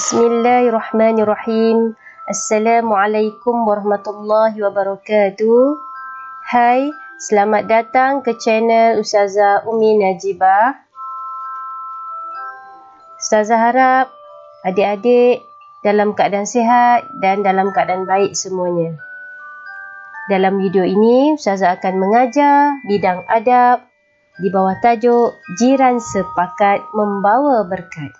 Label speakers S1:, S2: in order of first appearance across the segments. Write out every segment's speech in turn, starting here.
S1: Bismillahirrahmanirrahim. Assalamualaikum warahmatullahi wabarakatuh. Hai, selamat datang ke channel Ustazah Umi Najibah. Ustazah harap adik-adik dalam keadaan sihat dan dalam keadaan baik semuanya. Dalam video ini, Ustazah akan mengajar bidang adab di bawah tajuk Jiran Sepakat Membawa Berkat.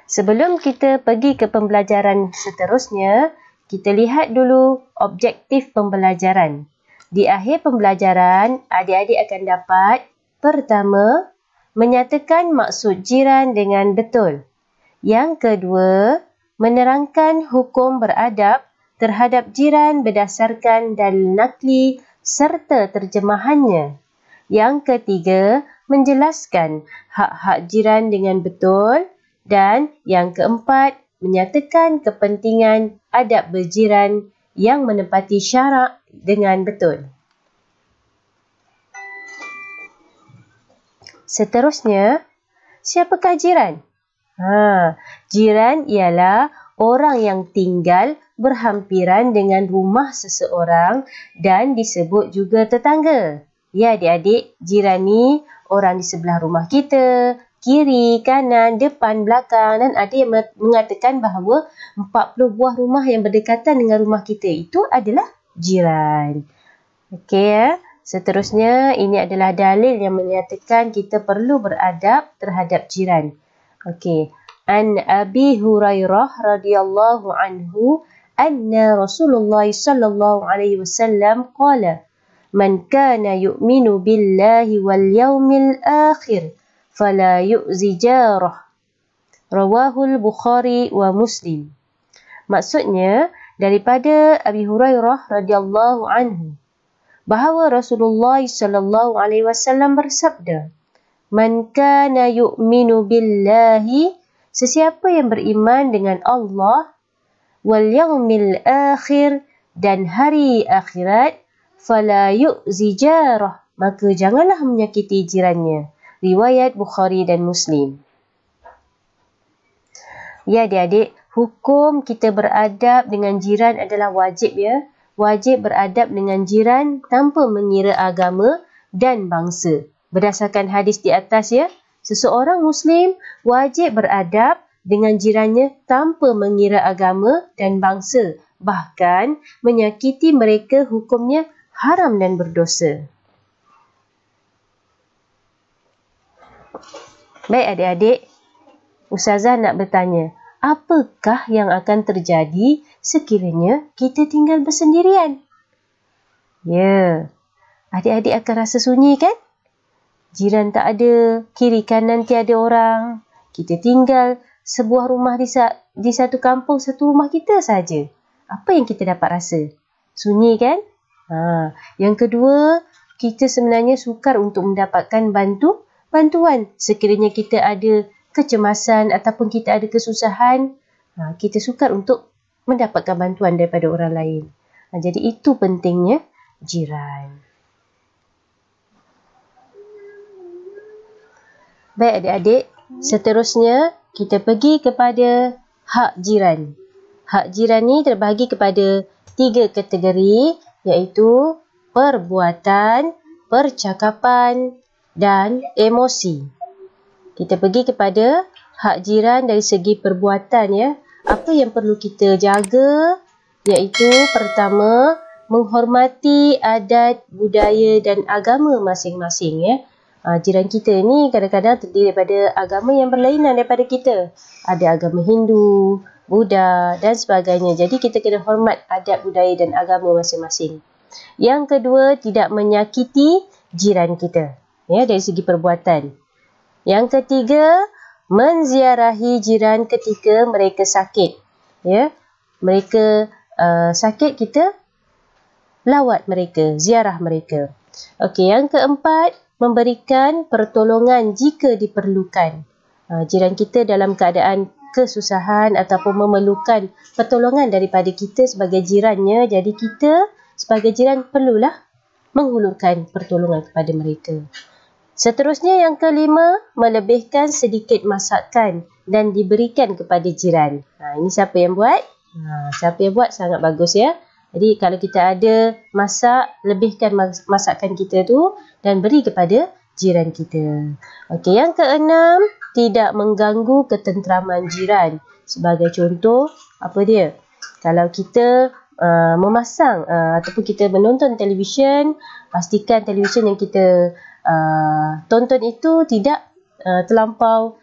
S1: Sebelum kita pergi ke pembelajaran seterusnya, kita lihat dulu objektif pembelajaran. Di akhir pembelajaran, adik-adik akan dapat pertama, menyatakan maksud jiran dengan betul. Yang kedua, menerangkan hukum beradab terhadap jiran berdasarkan dalil nakli serta terjemahannya. Yang ketiga, menjelaskan hak-hak jiran dengan betul. Dan yang keempat, menyatakan kepentingan adab berjiran yang menepati syarak dengan betul. Seterusnya, siapakah jiran? Jiran ialah orang yang tinggal berhampiran dengan rumah seseorang dan disebut juga tetangga. Ya adik-adik, jiran ni orang di sebelah rumah kita, kiri, kanan, depan, belakang, dan ada yang mengatakan bahawa 40 buah rumah yang berdekatan dengan rumah kita itu adalah jiran. Okey ya. Seterusnya, ini adalah dalil yang menyatakan kita perlu beradab terhadap jiran. Okey. An Abi Hurairah radhiyallahu anhu anna Rasulullah sallallahu alaihi wasallam qala man kana yu'minu billahi wal yawmil akhir fala yu'zi jarah. Rawahul Bukhari wa Muslim. Maksudnya, daripada Abi Hurairah radhiyallahu anhu, bahawa Rasulullah sallallahu alaihi wasallam bersabda, man kana yu'minu billahi, sesiapa yang beriman dengan Allah, wal yaumil akhir, dan hari akhirat, fala yu'zi jarah, maka janganlah menyakiti jirannya. Riwayat Bukhari dan Muslim. Ya adik-adik, hukum kita beradab dengan jiran adalah wajib ya. Wajib beradab dengan jiran tanpa mengira agama dan bangsa. Berdasarkan hadis di atas ya, seseorang Muslim wajib beradab dengan jirannya tanpa mengira agama dan bangsa. Bahkan menyakiti mereka hukumnya haram dan berdosa. Baik adik-adik, Ustazah nak bertanya, apakah yang akan terjadi sekiranya kita tinggal bersendirian? Ya, adik-adik akan rasa sunyi kan? Jiran tak ada, kiri kanan tiada orang. Kita tinggal sebuah rumah di satu kampung, satu rumah kita saja. Apa yang kita dapat rasa? Sunyi kan? Yang kedua, kita sebenarnya sukar untuk mendapatkan bantuan. Sekiranya kita ada kecemasan ataupun kita ada kesusahan, kita sukar untuk mendapatkan bantuan daripada orang lain. Jadi itu pentingnya jiran. Baik adik-adik, seterusnya kita pergi kepada hak jiran. Hak jiran ni terbahagi kepada 3 kategori, iaitu perbuatan, percakapan dan emosi. Kita pergi kepada hak jiran dari segi perbuatan ya. Apa yang perlu kita jaga iaitu pertama, menghormati adat, budaya dan agama masing-masing ya. Jiran kita ni kadang-kadang terdiri daripada agama yang berlainan daripada kita. Ada agama Hindu, Buddha dan sebagainya. Jadi kita kena hormat adat, budaya dan agama masing-masing. Yang kedua, tidak menyakiti jiran kita. Ya, dari segi perbuatan. Yang ketiga, menziarahi jiran ketika mereka sakit. Ya, mereka sakit, kita lawat mereka, ziarah mereka. Okey, yang keempat, memberikan pertolongan jika diperlukan. Jiran kita dalam keadaan kesusahan ataupun memerlukan pertolongan daripada kita sebagai jirannya, jadi kita sebagai jiran perlulah menghulurkan pertolongan kepada mereka. Seterusnya yang kelima, melebihkan sedikit masakan dan diberikan kepada jiran. Ini siapa yang buat? Siapa yang buat sangat bagus ya. Jadi kalau kita ada masak, lebihkan masakan kita tu dan beri kepada jiran kita. Okey, yang keenam, tidak mengganggu ketenteraman jiran. Sebagai contoh, apa dia? Kalau kita memasang ataupun kita menonton televisyen, pastikan televisyen yang kita tonton itu tidak terlampau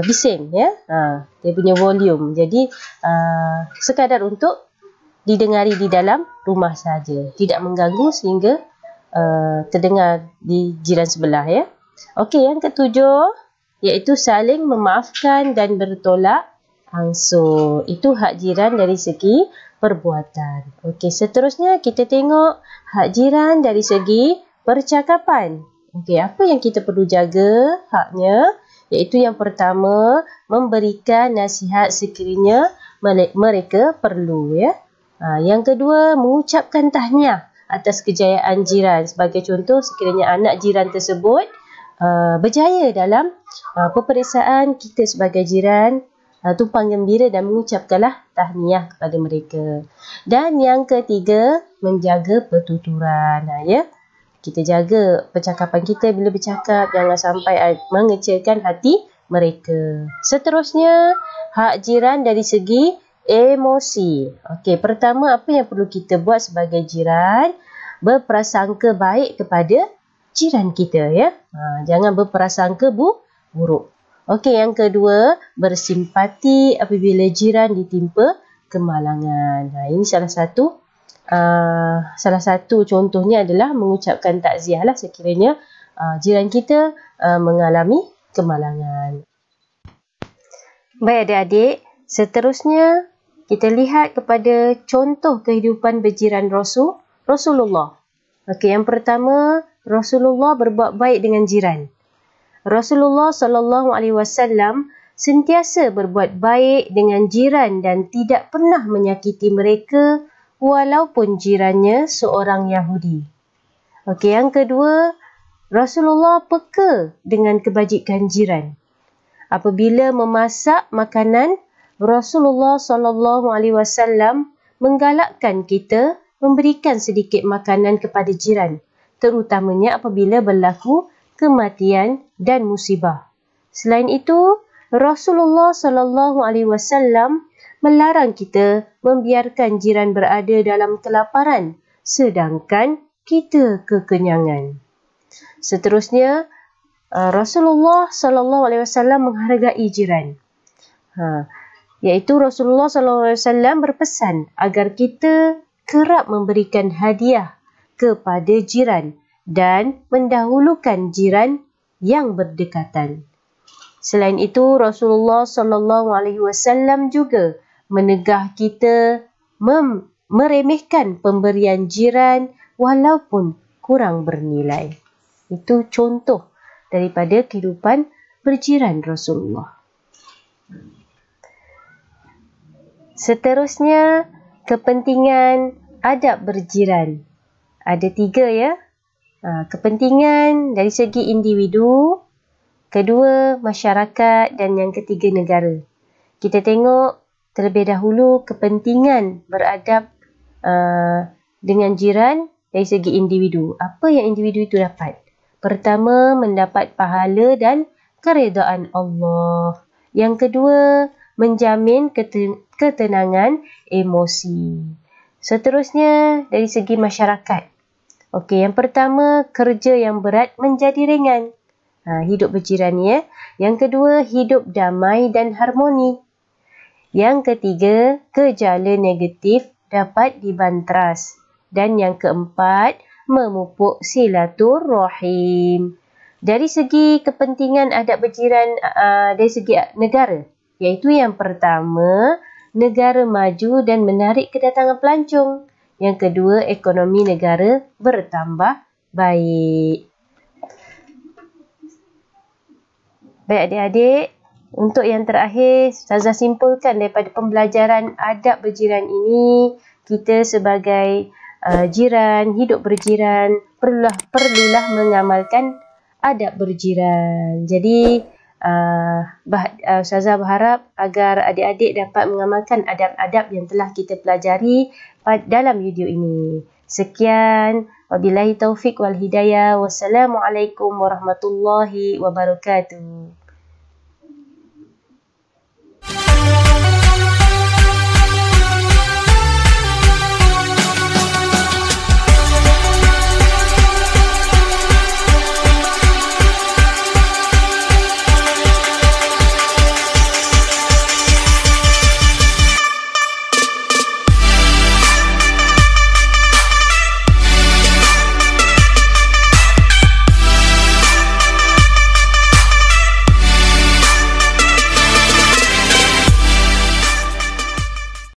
S1: bising ya. Dia punya volume. Jadi sekadar untuk didengari di dalam rumah saja, tidak mengganggu sehingga terdengar di jiran sebelah ya. Okey, yang ketujuh iaitu saling memaafkan dan bertolak ansur. Itu hak jiran dari segi perbuatan. Okey, seterusnya kita tengok hak jiran dari segi percakapan. Okey, apa yang kita perlu jaga haknya? Iaitu yang pertama, memberikan nasihat sekiranya mereka perlu ya. Yang kedua, mengucapkan tahniah atas kejayaan jiran. Sebagai contoh, sekiranya anak jiran tersebut berjaya dalam peperiksaan, kita sebagai jiran tumpang gembira dan mengucapkanlah tahniah kepada mereka. Dan yang ketiga, menjaga pertuturan ya. Kita jaga percakapan kita bila bercakap, jangan sampai mengecewakan hati mereka. Seterusnya, hak jiran dari segi emosi. Okey, pertama apa yang perlu kita buat sebagai jiran? Berprasangka baik kepada jiran kita ya. Jangan berprasangka buruk. Okey, yang kedua, bersimpati apabila jiran ditimpa kemalangan. Ini salah satu contohnya adalah mengucapkan takziah lah sekiranya jiran kita mengalami kemalangan. Baik adik-adik, seterusnya kita lihat kepada contoh kehidupan berjiran Rasulullah. Okey, yang pertama, Rasulullah berbuat baik dengan jiran. Rasulullah SAW sentiasa berbuat baik dengan jiran dan tidak pernah menyakiti mereka walaupun jirannya seorang Yahudi. Okey, yang kedua, Rasulullah peka dengan kebajikan jiran. Apabila memasak makanan, Rasulullah SAW menggalakkan kita memberikan sedikit makanan kepada jiran, terutamanya apabila berlaku kematian dan musibah. Selain itu, Rasulullah SAW melarang kita membiarkan jiran berada dalam kelaparan sedangkan kita kekenyangan. Seterusnya, Rasulullah SAW menghargai jiran. Iaitu Rasulullah SAW berpesan agar kita kerap memberikan hadiah kepada jiran dan mendahulukan jiran yang berdekatan. Selain itu, Rasulullah SAW juga menegah kita meremehkan pemberian jiran walaupun kurang bernilai. Itu contoh daripada kehidupan berjiran Rasulullah. Seterusnya, kepentingan adab berjiran. Ada 3 ya. Kepentingan dari segi individu, kedua masyarakat dan yang ketiga negara. Kita tengok terlebih dahulu kepentingan beradab dengan jiran dari segi individu. Apa yang individu itu dapat? Pertama, mendapat pahala dan keredaan Allah. Yang kedua, menjamin ketenangan emosi. Seterusnya, dari segi masyarakat. Okey, yang pertama, kerja yang berat menjadi ringan. Hidup berjiran ya. Yang kedua, hidup damai dan harmoni. Yang ketiga, gejala negatif dapat dibantras. Dan yang keempat, memupuk silaturrahim. Dari segi kepentingan adab berjiran dari segi negara, iaitu yang pertama, negara maju dan menarik kedatangan pelancong. Yang kedua, ekonomi negara bertambah baik. Baik adik-adik, untuk yang terakhir, Ustazah simpulkan daripada pembelajaran adab berjiran ini, kita sebagai jiran, hidup berjiran, perlulah mengamalkan adab berjiran. Jadi Ustazah berharap agar adik-adik dapat mengamalkan adab-adab yang telah kita pelajari dalam video ini. Sekian, wabillahi taufik wal hidayah. Wassalamualaikum warahmatullahi wabarakatuh.